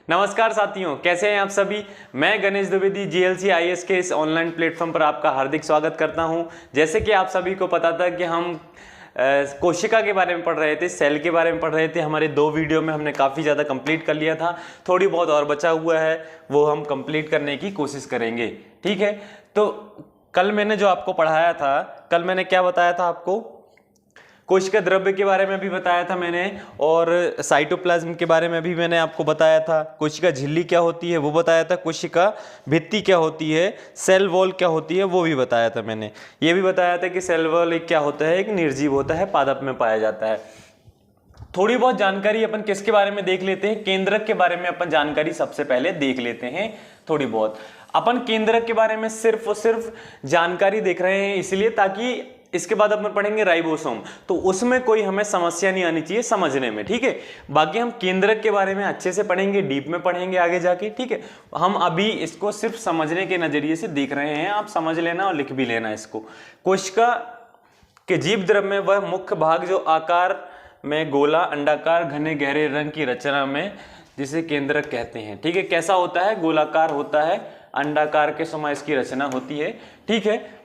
नमस्कार साथियों, कैसे हैं आप सभी। मैं गणेश द्विवेदी जीएलसी आईएएस के इस ऑनलाइन प्लेटफॉर्म पर आपका हार्दिक स्वागत करता हूं। जैसे कि आप सभी को पता था कि हम कोशिका के बारे में पढ़ रहे थे, सेल के बारे में पढ़ रहे थे। हमारे 2 वीडियो में हमने काफ़ी ज़्यादा कंप्लीट कर लिया था, थोड़ी बहुत और बचा हुआ है, वो हम कंप्लीट करने की कोशिश करेंगे। ठीक है, तो कल मैंने जो आपको पढ़ाया था, कल मैंने क्या बताया था आपको, कोशिका द्रव्य के बारे में भी बताया था मैंने, और साइटोप्लाज्म के बारे में भी मैंने आपको बताया था। कोशिका झिल्ली क्या होती है वो बताया था, कोशिका भित्ति क्या होती है, सेल वॉल क्या होती है वो भी बताया था मैंने। ये भी बताया था कि सेल वॉल एक क्या होता है, एक निर्जीव होता है, पादप में पाया जाता है। थोड़ी बहुत जानकारी अपन किसके बारे में देख लेते हैं, केंद्रक के बारे में अपन जानकारी सबसे पहले देख लेते हैं। थोड़ी बहुत अपन केंद्रक के बारे में सिर्फ और सिर्फ जानकारी देख रहे हैं इसलिए ताकि इसके बाद अपन पढ़ेंगे राइबोसोम, तो उसमें कोई हमें समस्या नहीं आनी चाहिए समझने में। ठीक है, बाकी हम केंद्रक के बारे में अच्छे से पढ़ेंगे, डीप में पढ़ेंगे आगे जाके। ठीक है, हम अभी इसको सिर्फ समझने के नजरिए से देख रहे हैं, आप समझ लेना और लिख भी लेना इसको। कोशिका के जीव द्रव्य में वह मुख्य भाग जो आकार में गोला, अंडाकार, घने गहरे रंग की रचना में, जिसे केंद्रक कहते हैं। ठीक है, कैसा होता है, गोलाकार होता है, अंडाकार के समय इसकी रचना होती है। ठीक है,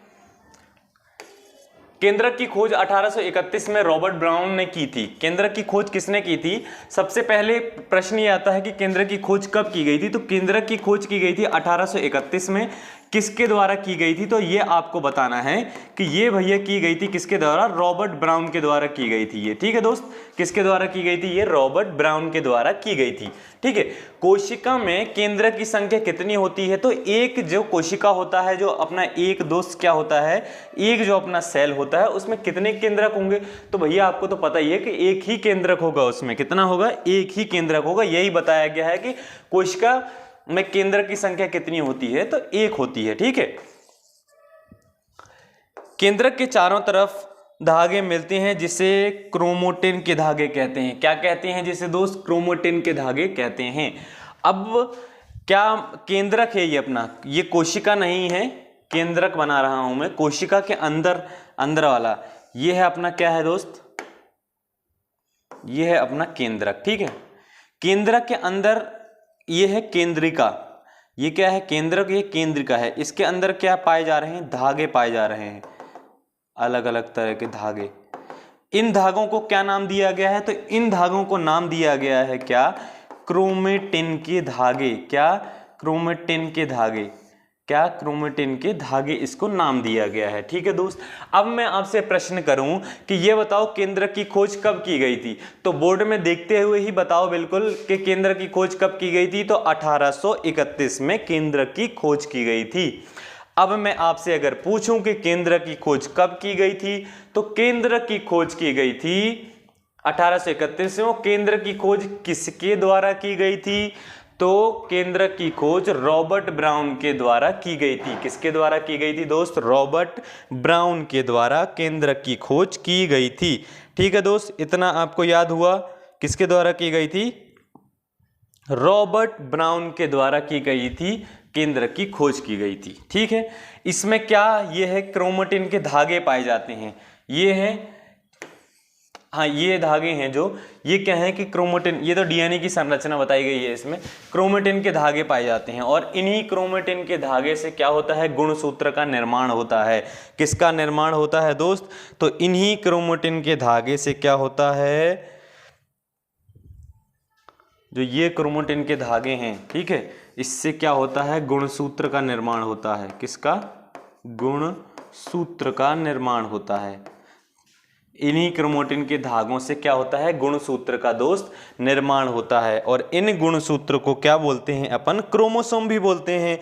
केंद्रक की खोज 1831 में रॉबर्ट ब्राउन ने की थी। केंद्रक की खोज किसने की थी? सबसे पहले प्रश्न ये आता है कि केंद्रक की खोज कब की गई थी, तो केंद्रक की खोज की गई थी 1831 में। किसके द्वारा की गई थी, तो ये आपको बताना है कि ये भैया की गई थी किसके द्वारा, रॉबर्ट ब्राउन के द्वारा की गई थी ये। ठीक है दोस्त, किसके द्वारा की गई थी, ये रॉबर्ट ब्राउन के द्वारा की गई थी। ठीक है, कोशिका में केंद्रक की संख्या कितनी होती है, तो एक जो कोशिका होता है, जो अपना एक दोस्त क्या होता है, एक जो अपना सेल होता है, उसमें कितने केंद्रक होंगे, तो भैया आपको तो पता ही है कि एक ही केंद्रक होगा, उसमें कितना होगा, एक ही केंद्रक होगा। यही बताया गया है कि कोशिका में केंद्रक की संख्या कितनी होती है, तो एक होती है। ठीक है, केंद्रक के चारों तरफ धागे मिलते हैं जिसे क्रोमोटिन के धागे कहते हैं। क्या कहते हैं जिसे दोस्त, क्रोमोटिन के धागे कहते हैं। अब क्या केंद्रक है ये अपना, ये कोशिका नहीं है, केंद्रक बना रहा हूं मैं, कोशिका के अंदर अंदर वाला ये है अपना क्या है दोस्त, ये है अपना केंद्रक। ठीक है, केंद्रक के अंदर ये है केंद्रिका, ये क्या है, केंद्रक, ये केंद्रिका है। इसके अंदर क्या पाए जा रहे हैं, धागे पाए जा रहे हैं, अलग अलग तरह के धागे। इन धागों को क्या नाम दिया गया है, तो इन धागों को नाम दिया गया है क्या, क्रोमेटिन के धागे। क्या, क्रोमेटिन के धागे, क्या, क्रोमेटिन के धागे, इसको नाम दिया गया है। ठीक है दोस्त, अब मैं आपसे प्रश्न करूं कि ये बताओ केंद्रक की खोज कब की गई थी, तो बोर्ड में देखते हुए ही बताओ बिल्कुल कि केंद्रक की खोज कब की गई थी, तो 1831 में केंद्रक की खोज की गई थी। अब मैं आपसे अगर पूछूं कि केंद्रक की खोज कब की गई थी, तो केंद्रक की खोज की गई थी 1831 में। केंद्र की खोज किसके द्वारा की गई थी, तो केंद्रक की खोज रॉबर्ट ब्राउन के द्वारा की गई थी। किसके द्वारा की गई थी दोस्त, रॉबर्ट ब्राउन के द्वारा केंद्रक की खोज की गई थी। ठीक है दोस्त, इतना आपको याद हुआ, किसके द्वारा की गई थी, रॉबर्ट ब्राउन के द्वारा की गई थी, केंद्रक की खोज की गई थी। ठीक है, इसमें क्या ये है, क्रोमेटिन के धागे पाए जाते हैं, ये है, हाँ ये धागे हैं जो, ये क्या है कि क्रोमेटिन, ये तो डीएनए की संरचना बताई गई है, इसमें क्रोमेटिन के धागे पाए जाते हैं, और इन्हीं क्रोमेटिन के धागे से क्या होता है, गुणसूत्र का निर्माण होता है। किसका निर्माण होता है दोस्त, तो इन्हीं क्रोमेटिन के धागे से क्या होता है, जो ये क्रोमेटिन के धागे हैं, ठीक है, इससे क्या होता है, गुणसूत्र का निर्माण होता है। किसका, गुणसूत्र का निर्माण होता है। इन्हीं क्रोमेटिन के धागों से क्या होता है, गुणसूत्र का दोस्त निर्माण होता है, और इन गुणसूत्र को क्या बोलते हैं अपन, क्रोमोसोम भी बोलते हैं।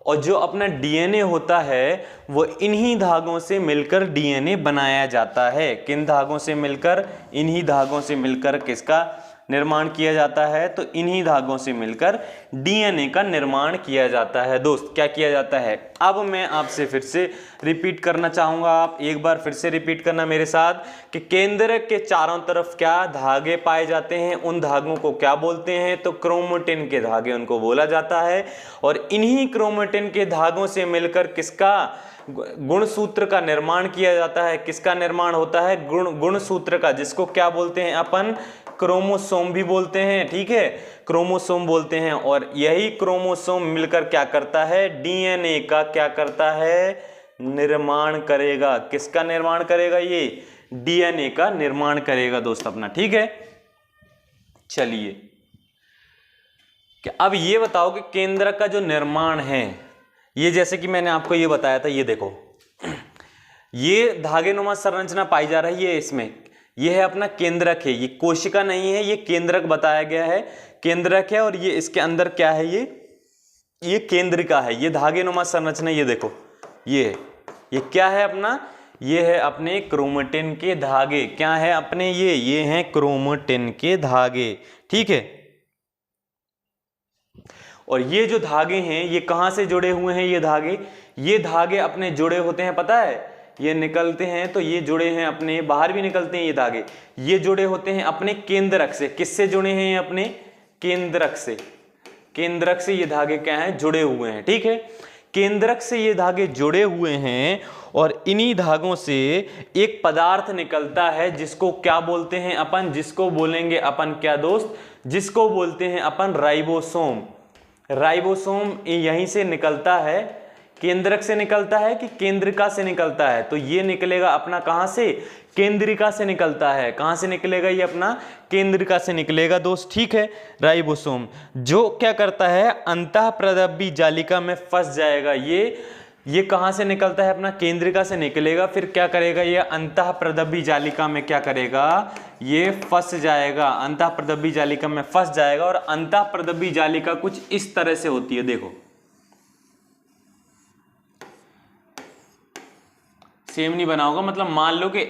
और जो अपना डीएनए होता है वो इन्हीं धागों से मिलकर डीएनए बनाया जाता है। किन धागों से मिलकर, इन्हीं धागों से मिलकर किसका निर्माण किया जाता है, तो इन्हीं धागों से मिलकर डीएनए का निर्माण किया जाता है दोस्त। क्या किया जाता है, अब मैं आपसे फिर से रिपीट करना चाहूंगा, आप एक बार फिर से रिपीट करना मेरे साथ कि केंद्रक के चारों तरफ क्या धागे पाए जाते हैं, उन धागों को क्या बोलते हैं, तो क्रोमेटिन के धागे उनको बोला जाता है। और इन्हीं क्रोमेटिन के धागों से मिलकर किसका, गुणसूत्र का निर्माण किया जाता है। किसका निर्माण होता है, गुणसूत्र का, जिसको क्या बोलते हैं अपन, क्रोमोसोम भी बोलते हैं, ठीक है, क्रोमोसोम बोलते हैं। और यही क्रोमोसोम मिलकर क्या करता है, डीएनए का क्या करता है, निर्माण करेगा। किसका निर्माण करेगा, ये डीएनए का निर्माण करेगा दोस्त अपना, ठीक है। चलिए कि अब ये बताओ कि केंद्रक का जो निर्माण है, ये जैसे कि मैंने आपको ये बताया था, ये देखो ये धागेनुमा संरचना पाई जा रही है इसमें, ये है अपना केंद्रक है, ये कोशिका नहीं है, ये केंद्रक बताया गया है, केंद्रक है। और ये इसके अंदर क्या है, ये केंद्रिका है, ये धागेनुमा संरचना, ये देखो ये क्या है अपना, ये है अपने क्रोमेटिन के धागे। क्या है अपने, ये हैं क्रोमेटिन के धागे, ठीक है। और ये जो धागे हैं ये कहां से जुड़े हुए हैं, ये धागे अपने जुड़े होते हैं, पता है, ये निकलते हैं तो ये जुड़े हैं अपने, बाहर भी निकलते हैं ये धागे, ये जुड़े होते हैं अपने केंद्रक से। किससे जुड़े हैं, अपने केंद्रक से, केंद्रक से ये धागे क्या हैं, जुड़े हुए हैं, ठीक है। केंद्रक से ये धागे जुड़े हुए हैं और इन्हीं धागों से एक पदार्थ निकलता है जिसको क्या बोलते हैं अपन, जिसको बोलेंगे अपन क्या दोस्त, जिसको बोलते हैं अपन राइबोसोम। राइबोसोम यहीं से निकलता है, केंद्रक से निकलता है कि केंद्रिका से निकलता है, तो ये निकलेगा अपना कहां से, केंद्रिका से निकलता है। कहां से निकलेगा, ये अपना केंद्रिका से निकलेगा दोस्त, ठीक है। राइबोसोम जो क्या करता है, अंतःप्रदब्बी जालिका में फंस जाएगा। ये कहां से निकलता है, अपना केंद्रिका से निकलेगा, फिर क्या करेगा, ये अंतःप्रदब्बी जालिका में क्या करेगा, ये फंस जाएगा, अंतःप्रदब्बी जालिका में फंस जाएगा। और अंतःप्रदब्बी जालिका कुछ इस तरह से होती है, देखो सेम नहीं बना होगा, मतलब मान लो कि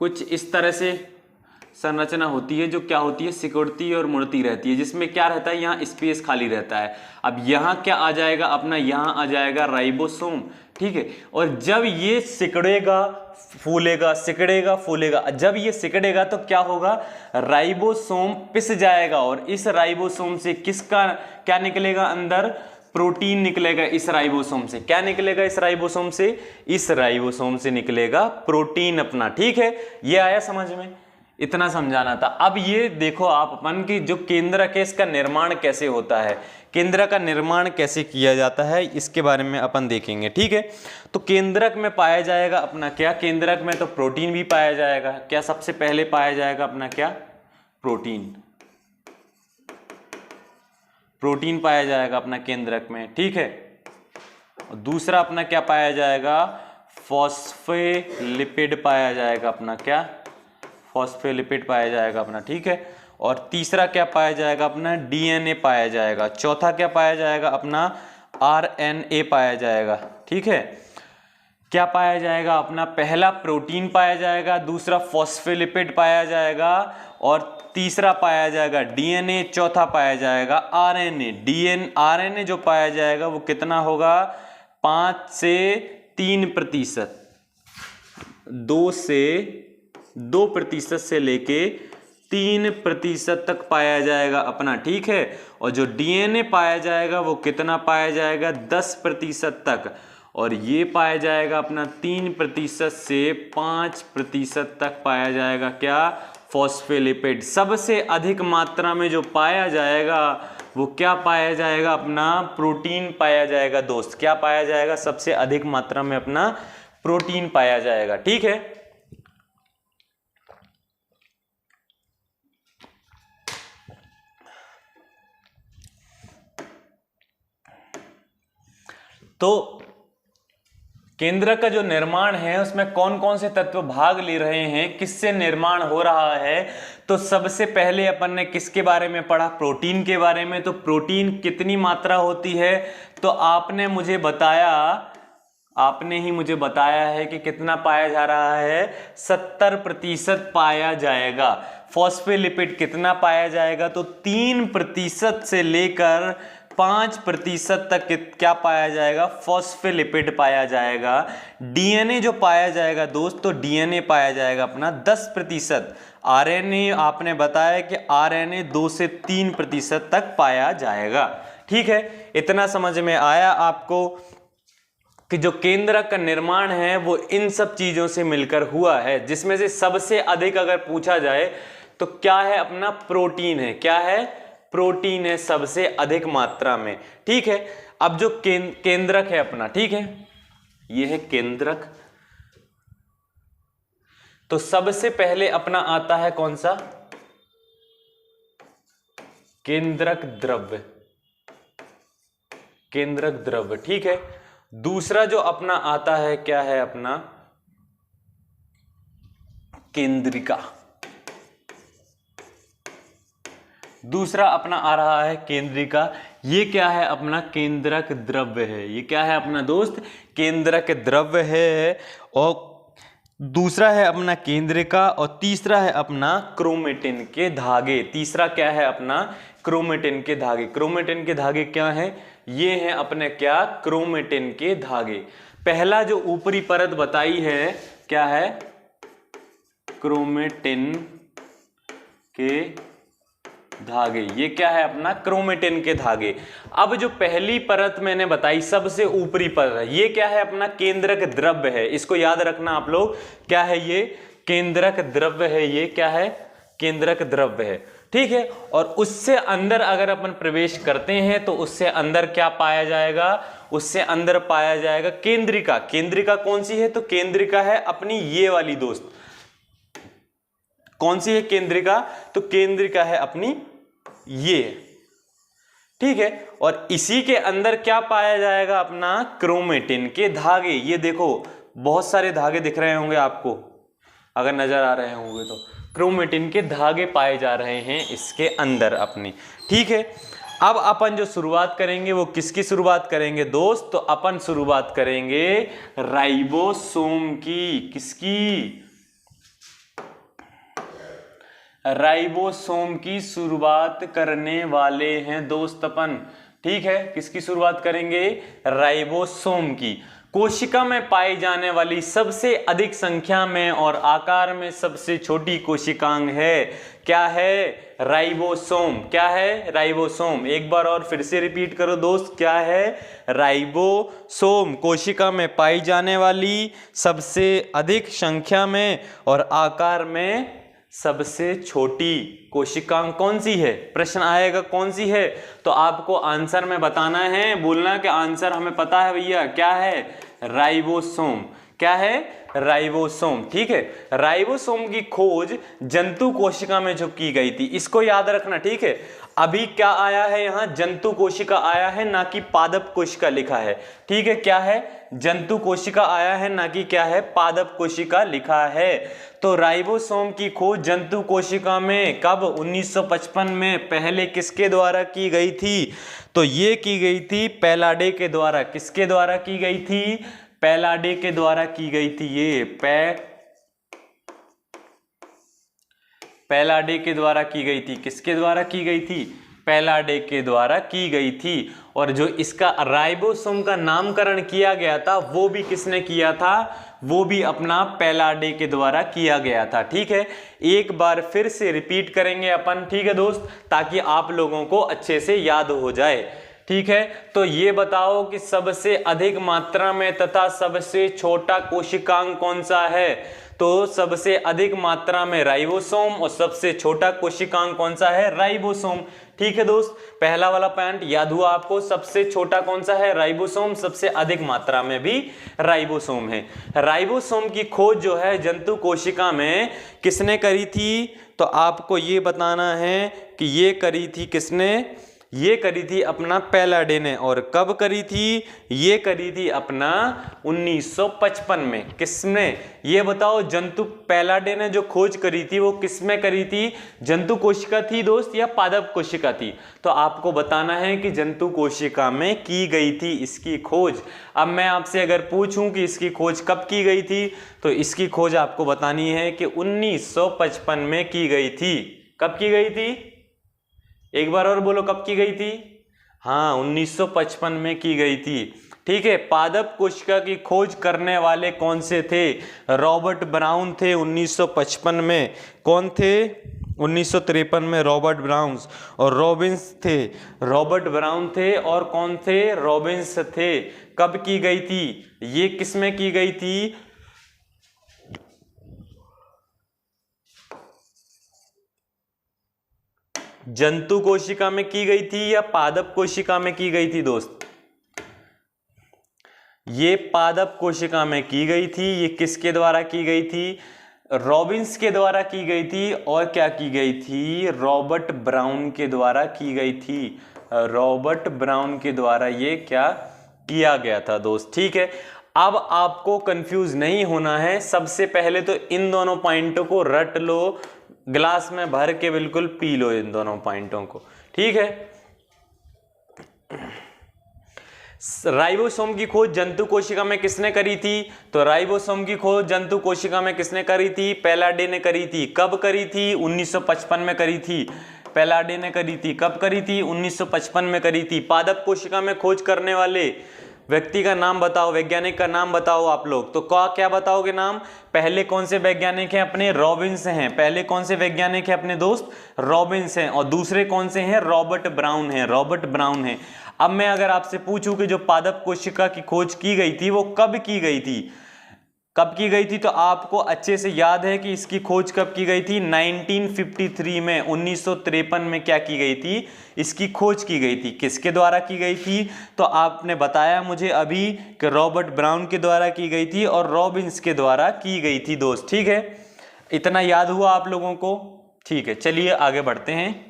कुछ इस तरह से संरचना होती है जो क्या होती है, सिकुड़ती और मुड़ती रहती है, जिसमें क्या रहता है, यहाँ स्पेस खाली रहता है। अब यहाँ क्या आ जाएगा अपना, यहाँ आ जाएगा राइबोसोम, ठीक है। और जब ये सिकुड़ेगा फूलेगा, सिकुड़ेगा फूलेगा, जब ये सिकुड़ेगा तो क्या होगा, राइबोसोम पिस जाएगा और इस राइबोसोम से किसका क्या निकलेगा, अंदर प्रोटीन निकलेगा। इस राइबोसोम से क्या निकलेगा, इस राइबोसोम से, इस राइबोसोम से निकलेगा प्रोटीन अपना, ठीक है। ये आया समझ में, इतना समझाना था। अब ये देखो आप अपन की जो केंद्रक है इसका निर्माण कैसे होता है, केंद्रक का निर्माण कैसे किया जाता है, इसके बारे में अपन देखेंगे, ठीक है। तो केंद्रक में पाया जाएगा अपना क्या, केंद्रक में तो प्रोटीन भी पाया जाएगा। क्या सबसे पहले पाया जाएगा अपना क्या, प्रोटीन, प्रोटीन पाया जाएगा अपना केंद्रक में, ठीक है। और दूसरा अपना क्या पाया जाएगा, फॉस्फोलिपिड पाया जाएगा अपना क्या, फॉस्फोलिपिड पाया जाएगा अपना, ठीक है। और तीसरा क्या पाया जाएगा अपना, डीएनए पाया जाएगा। चौथा क्या पाया जाएगा अपना, आरएनए पाया जाएगा, ठीक है। क्या पाया जाएगा अपना, पहला प्रोटीन पाया जाएगा, दूसरा फॉस्फोलिपिड पाया जाएगा और तीसरा पाया जाएगा डीएनए, चौथा पाया जाएगा आरएनए। आरएनए जो पाया जाएगा वो कितना होगा, 5 से 3%, 2% से लेके 3% तक पाया जाएगा अपना, ठीक है। और जो डीएनए पाया जाएगा वो कितना पाया जाएगा, 10% तक। और ये पाया जाएगा अपना 3% से 5% तक पाया जाएगा क्या, फॉस्फोलिपिड। सबसे अधिक मात्रा में जो पाया जाएगा वो क्या पाया जाएगा अपना, प्रोटीन पाया जाएगा दोस्त। क्या पाया जाएगा, सबसे अधिक मात्रा में अपना प्रोटीन पाया जाएगा, ठीक है। तो केंद्रक का जो निर्माण है उसमें कौन कौन से तत्व भाग ले रहे हैं, किससे निर्माण हो रहा है, तो सबसे पहले अपन ने किसके बारे में पढ़ा, प्रोटीन के बारे में। तो प्रोटीन कितनी मात्रा होती है, तो आपने ही मुझे बताया है कि कितना पाया जा रहा है, 70% पाया जाएगा। फॉस्फोलिपिड कितना पाया जाएगा, तो 3% से लेकर 5% तक क्या पाया जाएगा, फॉस्फोलिपिड पाया जाएगा। डीएनए जो पाया जाएगा दोस्त, तो डीएनए पाया जाएगा अपना 10%। आरएनए आपने बताया कि आरएनए 2 से 3% तक पाया जाएगा, ठीक है। इतना समझ में आया आपको कि जो केंद्रक का निर्माण है वो इन सब चीजों से मिलकर हुआ है, जिसमें से सबसे अधिक अगर पूछा जाए तो क्या है अपना, प्रोटीन है। क्या है, प्रोटीन है सबसे अधिक मात्रा में। ठीक है, अब जो केंद्रक है अपना, ठीक है, ये है केंद्रक। तो सबसे पहले अपना आता है कौन सा, केंद्रक द्रव्य, केंद्रक द्रव्य। ठीक है, दूसरा जो अपना आता है क्या है अपना, केंद्रिका। दूसरा अपना आ रहा है केंद्रिका। ये क्या है अपना, केंद्रक द्रव्य है। ये क्या है अपना दोस्त, केंद्रक द्रव्य है। और दूसरा है अपना केंद्रिका, और तीसरा है अपना क्रोमेटिन के धागे। तीसरा क्या है अपना, क्रोमेटिन के धागे। क्रोमेटिन के धागे क्या है, ये हैं अपने क्या, क्रोमेटिन के धागे। पहला जो ऊपरी परत बताई है क्या है, क्रोमेटिन के धागे। ये क्या है अपना, क्रोमेटिन के धागे। अब जो पहली परत मैंने बताई सबसे ऊपरी परत, ये क्या है अपना, केंद्रक द्रव्य है। इसको याद रखना आप लोग, क्या है ये, केंद्रक द्रव्य है। ये क्या है, केंद्रक द्रव्य है। ठीक है, और उससे अंदर अगर अपन प्रवेश करते हैं तो उससे अंदर क्या पाया जाएगा, उससे अंदर पाया जाएगा केंद्रिका। केंद्रिका कौन सी है, तो केंद्रिका है अपनी ये वाली दोस्त। कौन सी है केंद्रिका, तो केंद्रिका है अपनी ये। ठीक है, और इसी के अंदर क्या पाया जाएगा अपना, क्रोमेटिन के धागे। ये देखो बहुत सारे धागे दिख रहे होंगे आपको, अगर नजर आ रहे होंगे तो क्रोमेटिन के धागे पाए जा रहे हैं इसके अंदर अपनी। ठीक है, अब अपन जो शुरुआत करेंगे वो किसकी शुरुआत करेंगे दोस्त, तो अपन शुरुआत करेंगे राइबोसोम की। किसकी, राइबोसोम की शुरुआत करने वाले हैं दोस्त अपन। ठीक है, किसकी शुरुआत करेंगे, राइबोसोम की। कोशिका में पाई जाने वाली सबसे अधिक संख्या में और आकार में सबसे छोटी कोशिकांग है, क्या है, राइबोसोम। क्या है, राइबोसोम। एक बार और फिर से रिपीट करो दोस्त, क्या है, राइबोसोम। कोशिका में पाई जाने वाली सबसे अधिक संख्या में और आकार में सबसे छोटी कोशिकांग कौन सी है, प्रश्न आएगा कौन सी है, तो आपको आंसर में बताना है, बोलना कि आंसर हमें पता है भैया, क्या है, राइबोसोम। क्या है, राइबोसोम। ठीक है, राइबोसोम की खोज जंतु कोशिका में जो की गई थी, इसको याद रखना। ठीक है, अभी क्या आया है यहाँ, जंतु कोशिका आया है, ना कि पादप कोशिका लिखा है। ठीक है, क्या है, जंतु कोशिका आया है, ना कि क्या है, पादप कोशिका लिखा है। तो राइबोसोम की खोज जंतु कोशिका में कब, 1955 में। पहले किसके द्वारा की गई थी, तो ये की गई थी पैलाडे के द्वारा। किसके द्वारा की गई थी, पैलाडे के द्वारा की गई थी। ये पैलाडे के द्वारा की गई थी। किसके द्वारा की गई थी, पैलाडे के द्वारा की गई थी। और जो इसका राइबोसोम का नामकरण किया गया था वो भी किसने किया था, वो भी अपना पैलाडे के द्वारा किया गया था। ठीक है, एक बार फिर से रिपीट करेंगे अपन। ठीक है दोस्त, ताकि आप लोगों को अच्छे से याद हो जाए। ठीक है, तो ये बताओ कि सबसे अधिक मात्रा में तथा सबसे छोटा कोशिकांग कौन सा है, तो सबसे अधिक मात्रा में राइबोसोम और सबसे छोटा कोशिकांग कौन सा है, राइबोसोम। ठीक है दोस्त, पहला वाला पॉइंट याद हुआ आपको, सबसे छोटा कौन सा है, राइबोसोम, सबसे अधिक मात्रा में भी राइबोसोम है। राइबोसोम की खोज जो है जंतु कोशिका में किसने करी थी, तो आपको ये बताना है कि ये करी थी किसने, ये करी थी अपना पैलाडे ने। और कब करी थी, ये करी थी अपना 1955 में। किसने, ये बताओ, जंतु पैलाडे ने जो खोज करी थी वो किसमें करी थी, जंतु कोशिका थी दोस्त या पादप कोशिका थी, तो आपको बताना है कि जंतु कोशिका में की गई थी इसकी खोज। अब मैं आपसे अगर पूछूं कि इसकी खोज कब की गई थी, तो इसकी खोज आपको बतानी है कि 1955 में की गई थी। कब की गई थी, एक बार और बोलो, कब की गई थी, हाँ 1955 में की गई थी। ठीक है, पादप कोशिका की खोज करने वाले कौन से थे, रॉबर्ट ब्राउन थे 1955 में। कौन थे, 1953 में रॉबर्ट ब्राउन्स, और रॉबिन्स थे, रॉबर्ट ब्राउन थे और कौन थे, रॉबिन्स थे। कब की गई थी, ये किसमें की गई थी, जंतु कोशिका में की गई थी या पादप कोशिका में की गई थी दोस्त? ये पादप कोशिका में की गई थी। ये किसके द्वारा की गई थी? रॉबिन्स के द्वारा की गई थी। और क्या की गई थी? रॉबर्ट ब्राउन के द्वारा की गई थी। रॉबर्ट ब्राउन के द्वारा ये क्या किया गया था दोस्त, ठीक है। अब आपको कंफ्यूज नहीं होना है। सबसे पहले तो इन दोनों पॉइंटों को रट लो, ग्लास में भर के बिल्कुल पी लो इन दोनों पॉइंटों को, ठीक है। राइबोसोम की खोज जंतु कोशिका में किसने करी थी? तो राइबोसोम की खोज जंतु कोशिका में किसने करी थी? पैलाडे ने करी थी। कब करी थी? 1955 में करी थी। पैलाडे ने करी थी। कब करी थी? 1955 में करी थी। पादप कोशिका में खोज करने वाले व्यक्ति का नाम बताओ, वैज्ञानिक का नाम बताओ आप लोग। तो क्या बताओगे नाम? पहले कौन से वैज्ञानिक हैं अपने? रॉबिन्स हैं। पहले कौन से वैज्ञानिक हैं अपने दोस्त? रॉबिन्स हैं। और दूसरे कौन से हैं? रॉबर्ट ब्राउन हैं। रॉबर्ट ब्राउन हैं। अब मैं अगर आपसे पूछूं कि जो पादप कोशिका की खोज की गई थी वो कब की गई थी, कब की गई थी, तो आपको अच्छे से याद है कि इसकी खोज कब की गई थी? 1953 में, 1953 में क्या की गई थी? इसकी खोज की गई थी। किसके द्वारा की गई थी? तो आपने बताया मुझे अभी कि रॉबर्ट ब्राउन के द्वारा की गई थी और रॉबिन्स के द्वारा की गई थी दोस्त, ठीक है। इतना याद हुआ आप लोगों को? ठीक है, चलिए आगे बढ़ते हैं।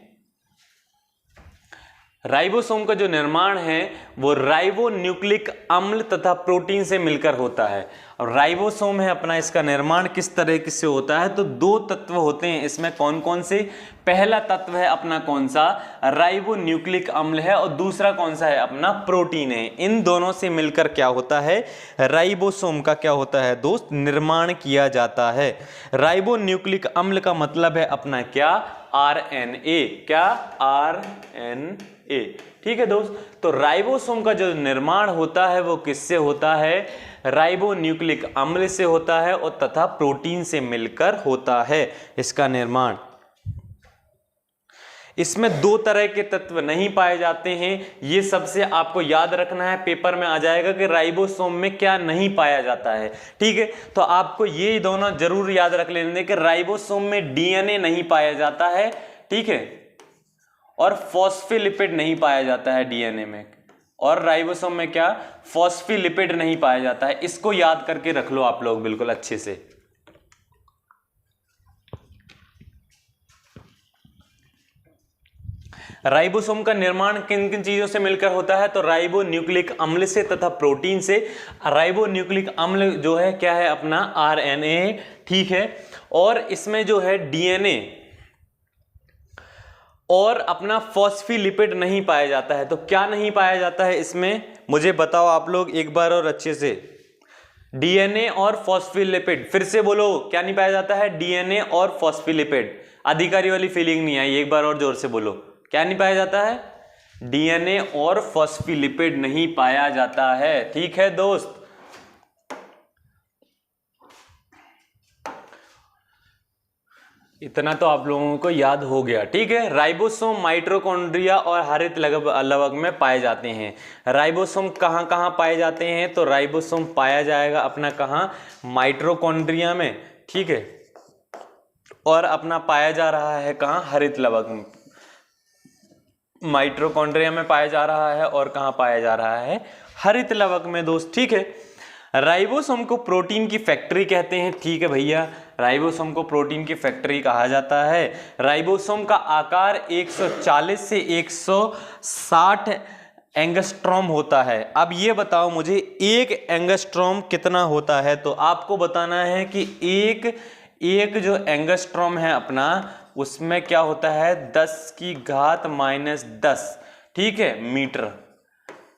राइबोसोम का जो निर्माण है वो राइबोन्यूक्लिक अम्ल तथा प्रोटीन से मिलकर होता है। और राइबोसोम है अपना, इसका निर्माण किस तरह से होता है? तो दो तत्व होते हैं इसमें। कौन कौन से? पहला तत्व है अपना कौन सा? राइबोन्यूक्लिक अम्ल है। और दूसरा कौन सा है? अपना प्रोटीन है। इन दोनों से मिलकर क्या होता है? राइबोसोम का क्या होता है दोस्त? निर्माण किया जाता है। राइबोन्यूक्लिक अम्ल का मतलब है अपना क्या? RNA। क्या? RNA, ठीक है दोस्त। तो राइबोसोम का जो निर्माण होता है वो किससे होता है? राइबोन्यूक्लिक अम्ल से होता है और तथा प्रोटीन से मिलकर होता है इसका निर्माण। इसमें दो तरह के तत्व नहीं पाए जाते हैं। ये सबसे आपको याद रखना है, पेपर में आ जाएगा कि राइबोसोम में क्या नहीं पाया जाता है, ठीक है। तो आपको ये दोनों जरूर याद रख लेने कि राइबोसोम में डीएनए नहीं पाया जाता है, ठीक है, और फॉस्फोलिपिड नहीं पाया जाता है डीएनए में। और राइबोसोम में क्या? फॉस्फोलिपिड नहीं पाया जाता है। इसको याद करके रख लो आप लोग बिल्कुल अच्छे से। राइबोसोम का निर्माण किन किन चीजों से मिलकर होता है? तो राइबोन्यूक्लिक अम्ल से तथा प्रोटीन से। राइबोन्यूक्लिक अम्ल जो है क्या है? अपना RNA, ठीक है। और इसमें जो है डीएनए और अपना फॉस्फोलिपिड नहीं पाया जाता है। तो क्या नहीं पाया जाता है इसमें? मुझे बताओ आप लोग एक बार और अच्छे से। डीएनए और फॉस्फोलिपिड, फिर से बोलो, क्या नहीं पाया जाता है? डीएनए और फॉस्फोलिपिड। अधिकारी वाली फीलिंग नहीं आई, एक बार और जोर से बोलो। क्या नहीं पाया जाता है? डीएनए और फॉस्फोलिपिड नहीं पाया जाता है, ठीक है दोस्त। इतना तो आप लोगों को याद हो गया, ठीक है। राइबोसोम माइटोकॉन्ड्रिया और हरित लवक में पाए जाते हैं। राइबोसोम कहाँ कहाँ पाए जाते हैं? तो राइबोसोम पाया जाएगा अपना कहाँ? माइटोकॉन्ड्रिया में, ठीक है। और अपना पाया जा रहा है कहाँ? हरित लवक में। माइटोकॉन्ड्रिया में पाया जा रहा है और कहाँ पाया जा रहा है? हरित लवक में दोस्त, ठीक है। राइबोसोम को प्रोटीन की फैक्ट्री कहते हैं, ठीक है भैया। राइबोसोम को प्रोटीन की फैक्ट्री कहा जाता है। राइबोसोम का आकार 140 से 160 एंगस्ट्रॉम होता है। अब ये बताओ मुझे, एक एंगस्ट्रॉम कितना होता है? तो आपको बताना है कि एक जो एंगस्ट्रॉम है अपना, उसमें क्या होता है? 10 की घात -10, ठीक है, मीटर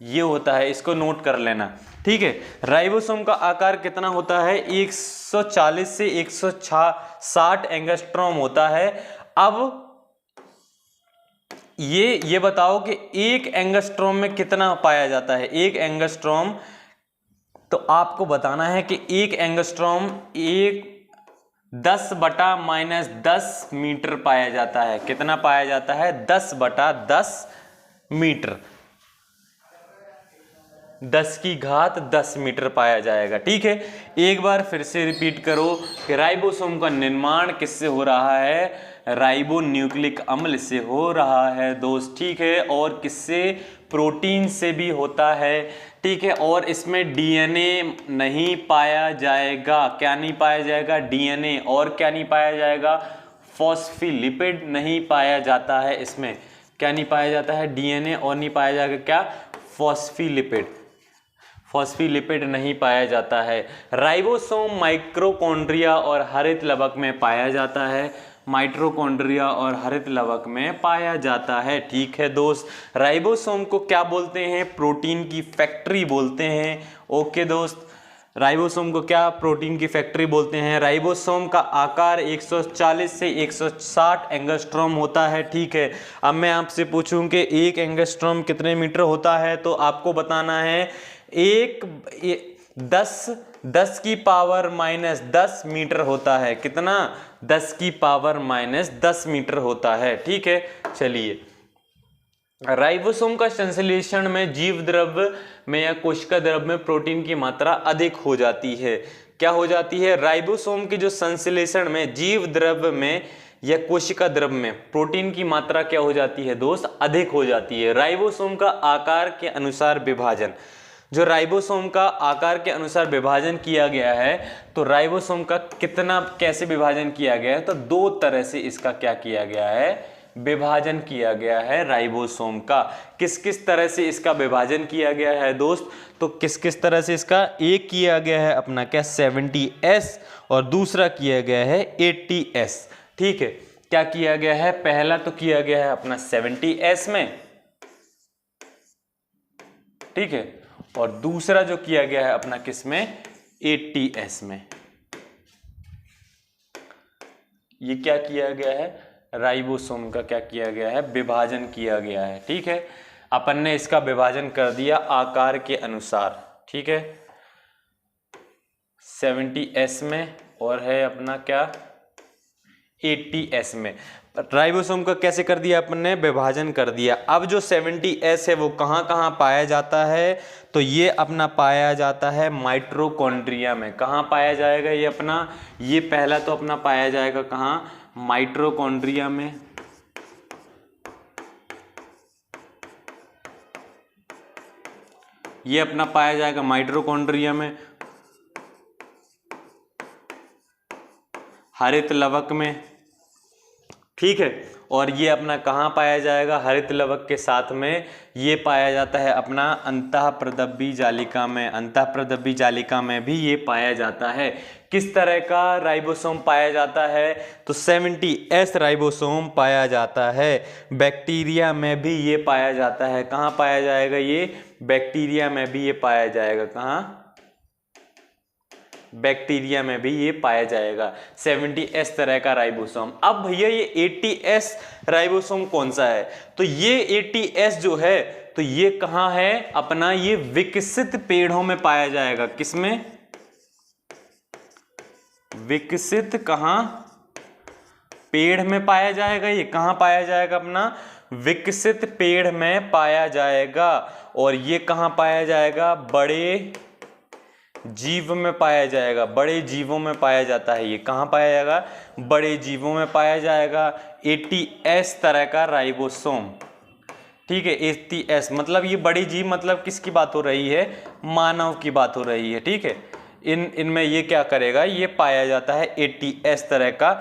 ये होता है। इसको नोट कर लेना, ठीक है। राइबोसोम का आकार कितना होता है? 140 से 160 एंगस्ट्रॉम होता है। अब ये बताओ कि एक एंगस्ट्रॉम में कितना पाया जाता है? एक एंगस्ट्रॉम, तो आपको बताना है कि एक एंगस्ट्रॉम 10/-10 मीटर पाया जाता है। कितना पाया जाता है? 10/10 मीटर, 10 की घात 10 मीटर पाया जाएगा, ठीक है। एक बार फिर से रिपीट करो कि राइबोसोम का निर्माण किससे हो रहा है? राइबोन्यूक्लिक अम्ल से हो रहा है दोस्त, ठीक है। और किससे? प्रोटीन से भी होता है, ठीक है। और इसमें डीएनए नहीं पाया जाएगा। क्या नहीं पाया जाएगा? डीएनए। और क्या नहीं पाया जाएगा? फॉस्फोलिपिड नहीं पाया जाता है इसमें। क्या नहीं पाया जाता है? डीएनए। और नहीं पाया जाएगा क्या? फॉस्फोलिपिड। फॉस्फोलिपिड नहीं पाया जाता है। राइबोसोम माइटोकॉन्ड्रिया और हरित लवक में पाया जाता है। माइटोकॉन्ड्रिया और हरित लवक में पाया जाता है, ठीक है दोस्त। राइबोसोम को क्या बोलते हैं? प्रोटीन की फैक्ट्री बोलते हैं। ओके दोस्त, राइबोसोम को क्या? प्रोटीन की फैक्ट्री बोलते हैं। राइबोसोम का आकार 140 से 160 एंगस्ट्रॉम होता है, ठीक है। अब मैं आपसे पूछूं कि एक एंगस्ट्रॉम कितने मीटर होता है, तो आपको बताना है 10 की पावर -10 मीटर होता है। कितना? 10 की पावर -10 मीटर होता है, ठीक है। चलिए, राइबोसोम का संश्लेषण में जीव द्रव्य में या कोशिका द्रव्य में प्रोटीन की मात्रा अधिक हो जाती है। क्या हो जाती है? राइबोसोम की जो संश्लेषण में जीव द्रव्य में या कोशिका द्रव्य में प्रोटीन की मात्रा क्या हो जाती है दोस्त? अधिक हो जाती है। राइबोसोम का आकार के अनुसार विभाजन, जो राइबोसोम का आकार के अनुसार विभाजन किया गया है, तो राइबोसोम का कितना कैसे विभाजन किया गया है? तो 2 तरह से इसका क्या किया गया है? विभाजन किया गया है राइबोसोम का। किस किस तरह से इसका विभाजन किया गया है दोस्त? तो किस किस तरह से इसका? एक किया गया है अपना क्या? 70S और दूसरा किया गया है 80S, ठीक है। क्या किया गया है? पहला तो किया गया है अपना 70S में, ठीक है। और दूसरा जो किया गया है अपना किस में? 80S में। ये क्या किया गया है? राइबोसोम का क्या किया गया है? विभाजन किया गया है, ठीक है। अपन ने इसका विभाजन कर दिया आकार के अनुसार, ठीक है। 70S में और है अपना क्या? 80S में। राइबोसोम का कैसे कर दिया अपन ने? विभाजन कर दिया। अब जो 70S है वो कहाँ कहाँ पाया जाता है? तो ये अपना पाया जाता है माइटोकॉन्ड्रिया में। कहाँ पाया जाएगा ये अपना? ये पहला तो अपना पाया जाएगा कहाँ? माइटोकॉन्ड्रिया में। ये अपना पाया जाएगा माइटोकॉन्ड्रिया में, हरित लवक में, ठीक है। और ये अपना कहाँ पाया जाएगा? हरित लवक के साथ में ये पाया जाता है अपना अंतःप्रदब्बी जालिका में। अंतःप्रदब्बी जालिका में भी ये पाया जाता है। किस तरह का राइबोसोम पाया जाता है? तो 70S राइबोसोम पाया जाता है। बैक्टीरिया में भी ये पाया जाता है। कहाँ पाया जाएगा ये? बैक्टीरिया में भी ये पाया जाएगा। कहाँ? बैक्टीरिया में भी ये पाया जाएगा 70S तरह का राइबोसोम। अब भैया ये 80S राइबोसोम कौन सा है? तो ये 80S जो है, तो ये कहाँ है अपना? ये विकसित पेड़ों में पाया जाएगा। किसमें? विकसित कहाँ? पेड़ में पाया जाएगा। ये कहाँ पाया जाएगा अपना? विकसित पेड़ में पाया जाएगा। और ये कहाँ पाया जाएगा? बड़े जीव में पाया जाएगा। बड़े जीवों में पाया जाता है। ये कहाँ पाया जाएगा? बड़े जीवों में पाया जाएगा। 80S तरह का राइबोसोम, ठीक है। 80S मतलब ये बड़ी जीव, मतलब किसकी बात हो रही है? मानव की बात हो रही है, ठीक है। इनमें ये क्या करेगा? ये पाया जाता है 80S तरह का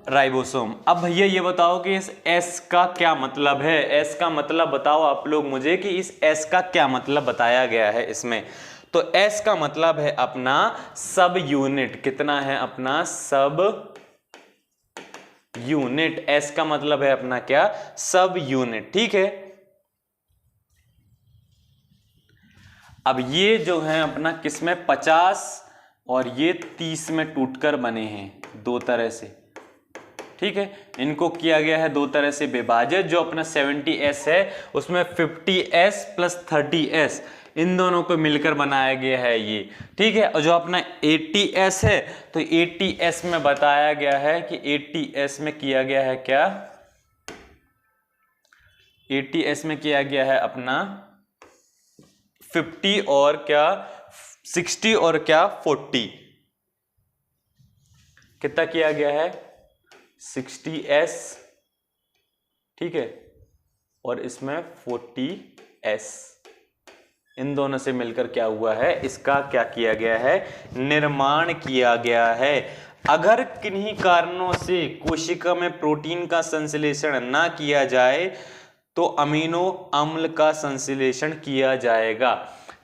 राइबोसोम। अब भैया ये बताओ कि इस S का क्या मतलब है? S का मतलब बताओ आप लोग मुझे कि इस S का क्या मतलब बताया गया है इसमें। तो S का मतलब है अपना सब यूनिट। कितना है अपना? सब यूनिट। S का मतलब है अपना क्या? सब यूनिट, ठीक है। अब ये जो है अपना किसमें? 50 और ये 30 में टूटकर बने हैं 2 तरह से, ठीक है। इनको किया गया है 2 तरह से विभाजित। जो अपना 70S है उसमें 50S प्लस 30S, इन दोनों को मिलकर बनाया गया है ये, ठीक है। और जो अपना 80S है, तो 80S में बताया गया है कि 80S में किया गया है क्या? 80S में किया गया है अपना 50 और क्या? 60 और क्या? 40। कितना किया गया है? 60s, ठीक है, और इसमें 40s। इन दोनों से मिलकर क्या हुआ है, इसका क्या किया गया है, निर्माण किया गया है। अगर किन्हीं कारणों से कोशिका में प्रोटीन का संश्लेषण ना किया जाए तो अमीनो अम्ल का संश्लेषण किया जाएगा।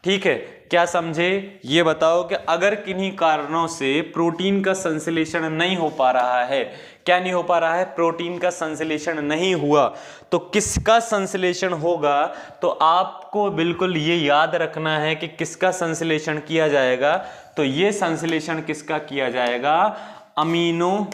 ठीक है, क्या समझे? ये बताओ कि अगर किन्हीं कारणों से प्रोटीन का संश्लेषण नहीं हो पा रहा है, क्या नहीं हो पा रहा है, प्रोटीन का संश्लेषण नहीं हुआ, तो किसका संश्लेषण होगा? तो आपको बिल्कुल ये याद रखना है कि किसका संश्लेषण किया जाएगा। तो ये संश्लेषण किसका किया जाएगा? अमीनो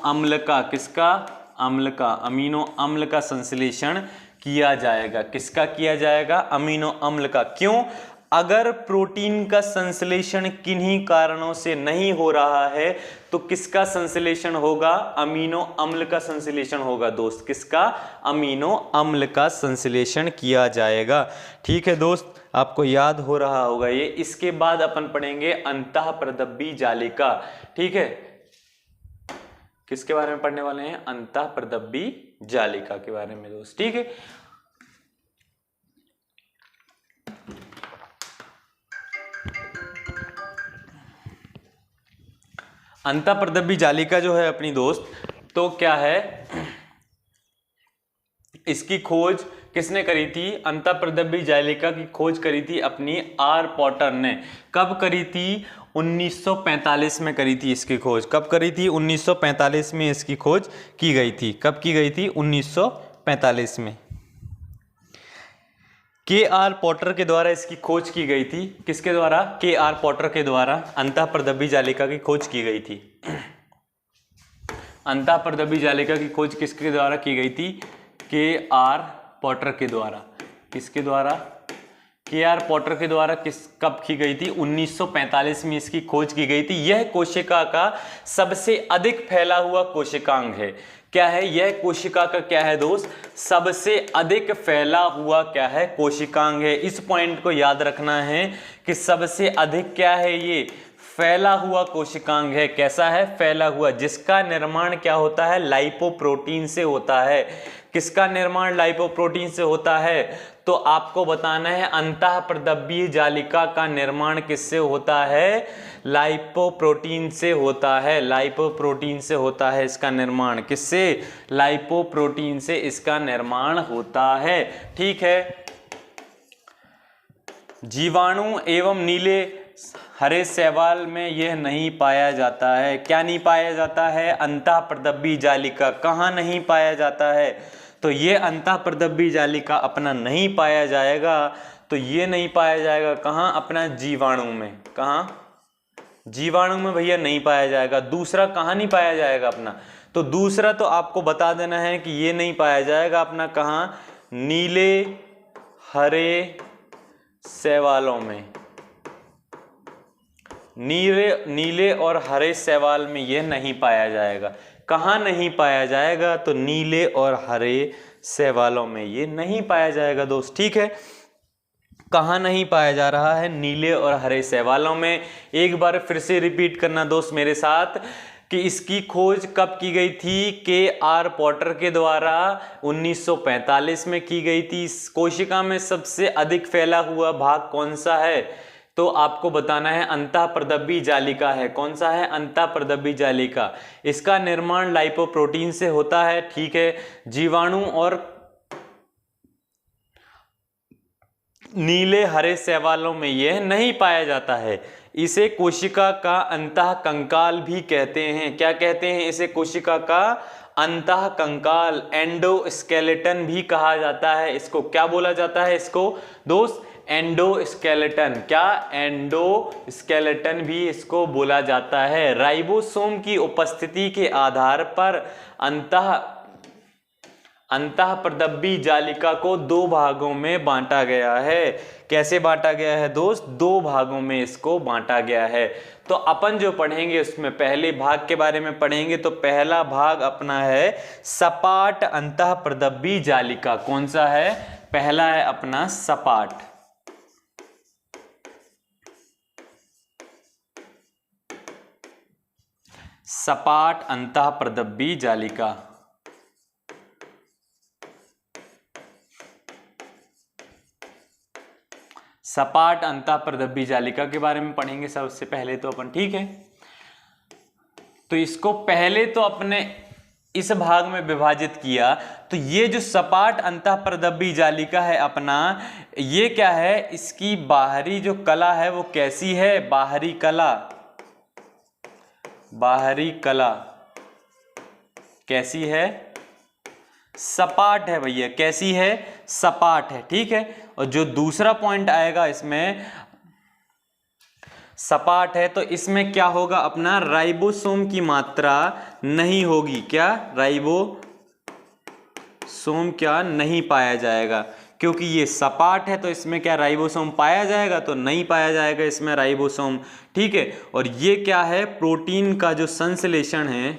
अम्ल का। किसका? अम्ल का। अमीनो अम्ल का संश्लेषण किया जाएगा। किसका किया जाएगा? अमीनो अम्ल का। क्यों? अगर प्रोटीन का संश्लेषण किन्हीं कारणों से नहीं हो रहा है तो किसका संश्लेषण होगा? अमीनो अम्ल का संश्लेषण होगा दोस्त। किसका? अमीनो अम्ल का संश्लेषण किया जाएगा। ठीक है दोस्त, आपको याद हो रहा होगा ये। इसके बाद अपन पढ़ेंगे अंतःप्रदब्बी जालिका। ठीक है, किसके बारे में पढ़ने वाले हैं? अंतःप्रदब्बी जालिका के बारे में दोस्त। ठीक है, अंतःप्रदब्बी जालिका जो है अपनी दोस्त, तो क्या है, इसकी खोज किसने करी थी? अंतःप्रदब्बी जालिका की खोज करी थी अपनी आर पॉटर ने। कब करी थी? 1945 में करी थी इसकी खोज। कब करी थी? 1945 में इसकी खोज की गई थी। कब की गई थी? 1945 में। के आर पॉटर के द्वारा इसकी खोज की गई थी। किसके द्वारा? के आर पॉटर के द्वारा अंतःप्रदब्बी जालिका की खोज की गई थी। अंतःप्रदब्बी जालिका की खोज किसके द्वारा की गई थी? के आर पॉटर के द्वारा। किसके द्वारा? के आर पॉटर के द्वारा। कब की गई थी? 1945 में इसकी खोज की गई थी। यह कोशिका का सबसे अधिक फैला हुआ कोशिकांग है। क्या है यह? कोशिका का क्या है दोस्त? सबसे अधिक फैला हुआ क्या है? कोशिकांग है। इस पॉइंट को याद रखना है कि सबसे अधिक क्या है? ये फैला हुआ कोशिकांग है। कैसा है? फैला हुआ, जिसका निर्माण क्या होता है? लाइपोप्रोटीन से होता है। किसका निर्माण लाइपोप्रोटीन से होता है? तो आपको बताना है अंतःप्रदब्बी जालिका का निर्माण किससे होता है? लाइपोप्रोटीन से होता है। लाइपोप्रोटीन से होता है इसका निर्माण। किससे? लाइपोप्रोटीन से इसका निर्माण होता है। ठीक है, जीवाणु एवं नीले हरे शैवाल में यह नहीं पाया जाता है। क्या नहीं पाया जाता है? अंतःप्रदब्बी जालिका। कहाँ नहीं पाया जाता है? तो ये अंतःप्रदब्बी जालिका अपना नहीं पाया जाएगा। तो ये नहीं पाया जाएगा कहाँ? अपना जीवाणु में। कहाँ? जीवाणु में भैया नहीं पाया जाएगा। दूसरा कहाँ नहीं पाया जाएगा अपना? तो दूसरा तो आपको बता देना है कि ये नहीं पाया जाएगा अपना कहाँ? नीले हरे शैवालों में। नीले और हरे शैवाल में यह नहीं पाया जाएगा। कहाँ नहीं पाया जाएगा? तो नीले और हरे शैवालों में ये नहीं पाया जाएगा दोस्त। ठीक है, कहाँ नहीं पाया जा रहा है? नीले और हरे शैवालों में। एक बार फिर से रिपीट करना दोस्त मेरे साथ कि इसकी खोज कब की गई थी? के आर पॉटर के द्वारा 1945 में की गई थी। कोशिका में सबसे अधिक फैला हुआ भाग कौन सा है? तो आपको बताना है अंतःप्रदब्बी जालिका है। कौन सा है? अंतःप्रदब्बी जालिका। इसका निर्माण लाइपोप्रोटीन से होता है। ठीक है, जीवाणु और नीले हरे शैवालों में यह नहीं पाया जाता है। इसे कोशिका का अंतःकंकाल भी कहते हैं। क्या कहते हैं इसे? कोशिका का अंतःकंकाल, एंडोस्केलेटन भी कहा जाता है। इसको क्या बोला जाता है? इसको दोस्त एंडोस्केलेटन। क्या? एंडोस्केलेटन भी इसको बोला जाता है। राइबोसोम की उपस्थिति के आधार पर अंतःप्रदब्बी जालिका को दो भागों में बांटा गया है। कैसे बांटा गया है दोस्त? दो भागों में इसको बांटा गया है। तो अपन जो पढ़ेंगे उसमें पहले भाग के बारे में पढ़ेंगे। तो पहला भाग अपना है सपाट अंतःप्रदब्बी जालिका। कौन सा है? पहला है अपना सपाट सपाट अंतःप्रदब्बी जालिका। सपाट अंतःप्रदब्बी जालिका के बारे में पढ़ेंगे सबसे पहले तो अपन, ठीक है। तो इसको पहले तो अपने इस भाग में विभाजित किया। तो ये जो सपाट अंतःप्रदब्बी जालिका है अपना, ये क्या है, इसकी बाहरी जो कला है वो कैसी है, बाहरी कला, बाहरी कला कैसी है, सपाट है भैया, कैसी है, सपाट है, ठीक है। और जो दूसरा पॉइंट आएगा इसमें, सपाट है तो इसमें क्या होगा अपना, राइबोसोम की मात्रा नहीं होगी, क्या, राइबोसोम क्या नहीं पाया जाएगा, क्योंकि ये सपाट है तो इसमें क्या राइबोसोम पाया जाएगा, तो नहीं पाया जाएगा इसमें राइबोसोम, ठीक है। और ये क्या है, प्रोटीन का जो संश्लेषण है,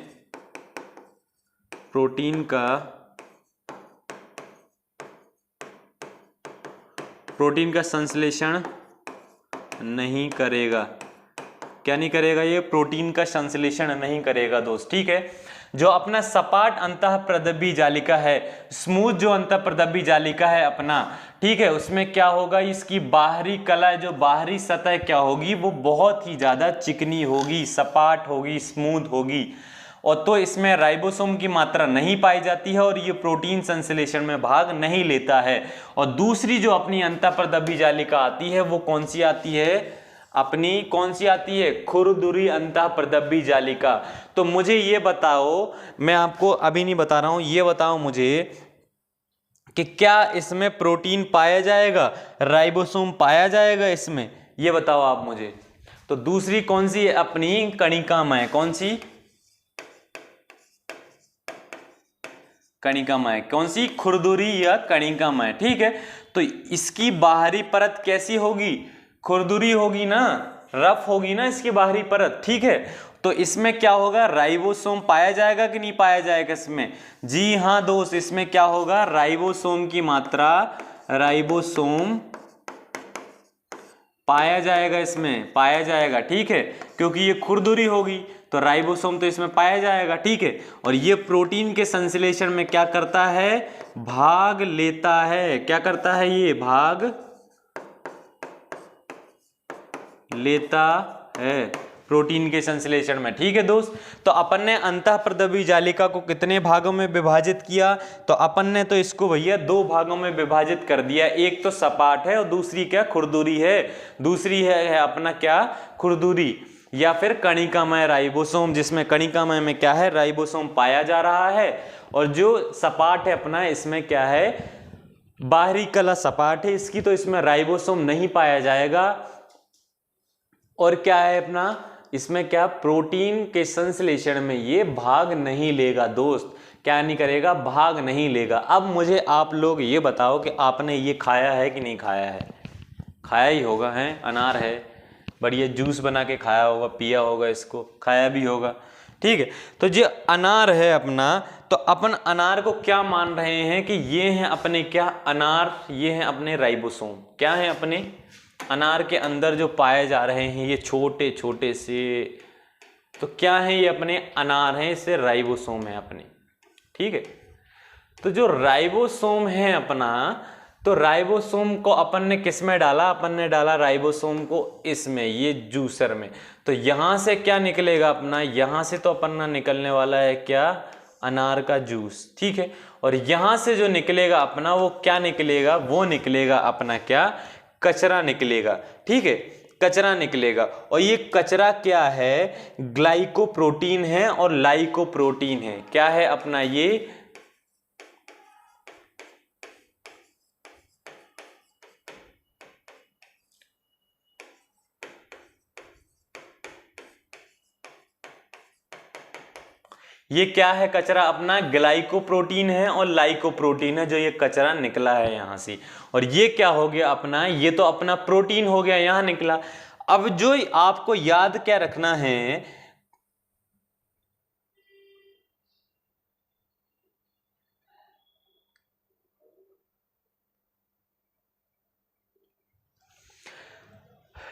प्रोटीन का संश्लेषण नहीं करेगा, क्या नहीं करेगा, ये प्रोटीन का संश्लेषण नहीं करेगा दोस्त, ठीक है। जो अपना सपाट अंतःप्रदब्बी जालिका है, स्मूथ जो अंतःप्रदब्बी जालिका है अपना, ठीक है, उसमें क्या होगा, इसकी बाहरी कला, जो बाहरी सतह क्या होगी, वो बहुत ही ज्यादा चिकनी होगी, सपाट होगी, स्मूथ होगी, और तो इसमें राइबोसोम की मात्रा नहीं पाई जाती है और ये प्रोटीन संश्लेषण में भाग नहीं लेता है। और दूसरी जो अपनी अंतःप्रदब्बी जालिका आती है वो कौन सी आती है अपनी, कौन सी आती है, खुरदुरी अंतःप्रदब्बी जालिका। तो मुझे ये बताओ, मैं आपको अभी नहीं बता रहा हूं, ये बताओ मुझे कि क्या इसमें प्रोटीन पाया जाएगा, राइबोसोम पाया जाएगा इसमें, ये बताओ आप मुझे। तो दूसरी कौन सी है अपनी, कणिकामय, कौन सी, कणिकामय, कौन सी, खुरदुरी या कणिकामय, ठीक है। तो इसकी बाहरी परत कैसी होगी, खुरदुरी होगी ना, रफ होगी ना इसकी बाहरी परत, ठीक है। तो इसमें क्या होगा, राइबोसोम पाया जाएगा कि नहीं पाया जाएगा इसमें, जी हाँ दोस्त, इसमें क्या होगा, राइबोसोम की मात्रा, राइबोसोम पाया जाएगा, इसमें पाया जाएगा, ठीक है, क्योंकि ये खुरदुरी होगी तो राइबोसोम तो इसमें पाया जाएगा, ठीक है। और ये प्रोटीन के संश्लेषण में क्या करता है, भाग लेता है, क्या करता है, ये भाग लेता है प्रोटीन के संश्लेषण में, ठीक है दोस्त। तो अपन ने अंतःप्रदब्बी जालिका को कितने भागों में विभाजित किया, तो अपन ने तो इसको भैया दो भागों में विभाजित कर दिया, एक तो सपाट है और दूसरी क्या, खुरदुरी है, दूसरी है अपना क्या, खुरदुरी या फिर कणिकामय राइबोसोम, जिसमें कणिकामय में क्या है, राइबोसोम पाया जा रहा है, और जो सपाट है अपना, इसमें क्या है, बाहरी कला सपाट है इसकी, तो इसमें राइबोसोम नहीं पाया जाएगा। और क्या है अपना, इसमें क्या, प्रोटीन के संश्लेषण में ये भाग नहीं लेगा दोस्त, क्या नहीं करेगा, भाग नहीं लेगा। अब मुझे आप लोग ये बताओ कि आपने ये खाया है कि नहीं खाया है, खाया ही होगा, है, अनार है, बढ़िया जूस बना के खाया होगा, पिया होगा, इसको खाया भी होगा, ठीक है। तो जो अनार है अपना, तो अपन अनार को क्या मान रहे हैं कि ये हैं अपने क्या, अनार, ये हैं अपने राइबोसोम, क्या है अपने अनार के अंदर जो पाए जा रहे हैं ये छोटे छोटे से, तो क्या है, ये अपने अनार हैं, इससे राइबोसोम है अपने, ठीक है। तो जो राइबोसोम है अपना, तो राइबोसोम को अपन ने किस में डाला, अपन ने डाला राइबोसोम को इसमें, ये जूसर में। तो यहां से क्या निकलेगा अपना, यहां से तो अपना निकलने वाला है क्या, अनार का जूस, ठीक है। और यहां से जो निकलेगा अपना वो क्या निकलेगा, वो निकलेगा अपना क्या, कचरा निकलेगा, ठीक है, कचरा निकलेगा। और ये कचरा क्या है, ग्लाइकोप्रोटीन है और लाइकोप्रोटीन है, क्या है अपना ये क्या है, कचरा अपना ग्लाइकोप्रोटीन है और लाइकोप्रोटीन है, जो ये कचरा निकला है यहां से। और ये क्या हो गया अपना, ये तो अपना प्रोटीन हो गया, यहां निकला। अब जो आपको याद क्या रखना है,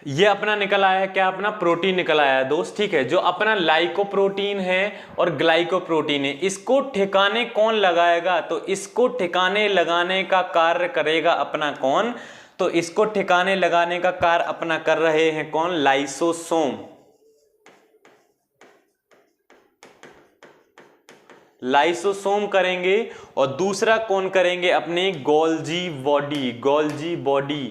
ये अपना निकल आया क्या, अपना प्रोटीन निकल आया दोस्त, ठीक है। जो अपना लाइकोप्रोटीन है और ग्लाइकोप्रोटीन है, इसको ठिकाने कौन लगाएगा, तो इसको ठिकाने लगाने का कार्य करेगा अपना कौन, तो इसको ठिकाने लगाने का कार्य अपना कर रहे हैं कौन, लाइसोसोम। लाइसोसोम करेंगे और दूसरा कौन करेंगे, अपने गोल्जी बॉडी। गोल्जी बॉडी,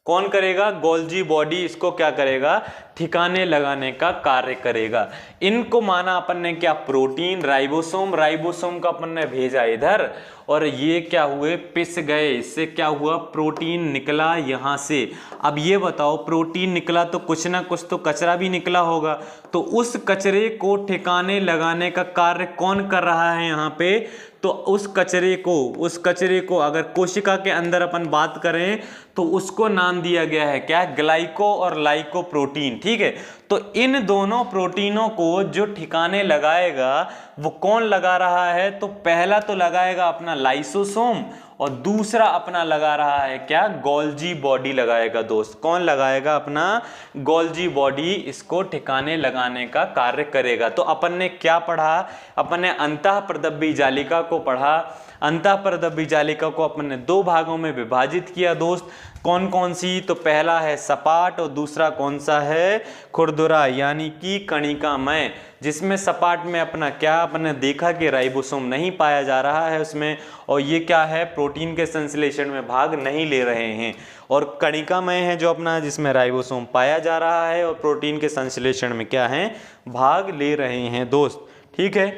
कौन करेगा, गोल्जी बॉडी इसको क्या करेगा, ठिकाने लगाने का कार्य करेगा। इनको माना अपन ने क्या, प्रोटीन। राइबोसोम, राइबोसोम का अपन ने भेजा इधर और ये क्या हुए, पिस गए। इससे क्या हुआ, प्रोटीन निकला यहां से। अब ये बताओ, प्रोटीन निकला तो कुछ ना कुछ तो कचरा भी निकला होगा, तो उस कचरे को ठिकाने लगाने का कार्य कौन कर रहा है यहाँ पे, तो उस कचरे को अगर कोशिका के अंदर अपन बात करें तो उसको नाम दिया गया है क्या, ग्लाइको और लाइको प्रोटीन, ठीक है। तो इन दोनों प्रोटीनों को जो ठिकाने लगाएगा वो कौन लगा रहा है, तो पहला तो लगाएगा अपना लाइसोसोम और दूसरा अपना लगा रहा है क्या, गोल्जी बॉडी लगाएगा दोस्त। कौन लगाएगा, अपना गोल्जी बॉडी इसको ठिकाने लगाने का कार्य करेगा। तो अपन ने क्या पढ़ा, अपन ने अंतःप्रदब्बी जालिका को पढ़ा। अंतःप्रदब्बी जालिका को अपन ने दो भागों में विभाजित किया दोस्त। कौन कौन सी, तो पहला है सपाट और दूसरा कौन सा है, खुरदुरा यानी कि कणिकामय। जिसमें सपाट में अपना क्या, अपने देखा कि राइबोसोम नहीं पाया जा रहा है उसमें, और ये क्या है, प्रोटीन के संश्लेषण में भाग नहीं ले रहे हैं। और कणिकामय है जो अपना, जिसमें राइबोसोम पाया जा रहा है और प्रोटीन के संश्लेषण में क्या है, भाग ले रहे हैं दोस्त, ठीक है।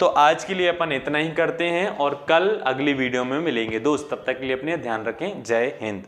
तो आज के लिए अपन इतना ही करते हैं और कल अगली वीडियो में मिलेंगे दोस्त। तब तक के लिए अपने ध्यान रखें। जय हिंद।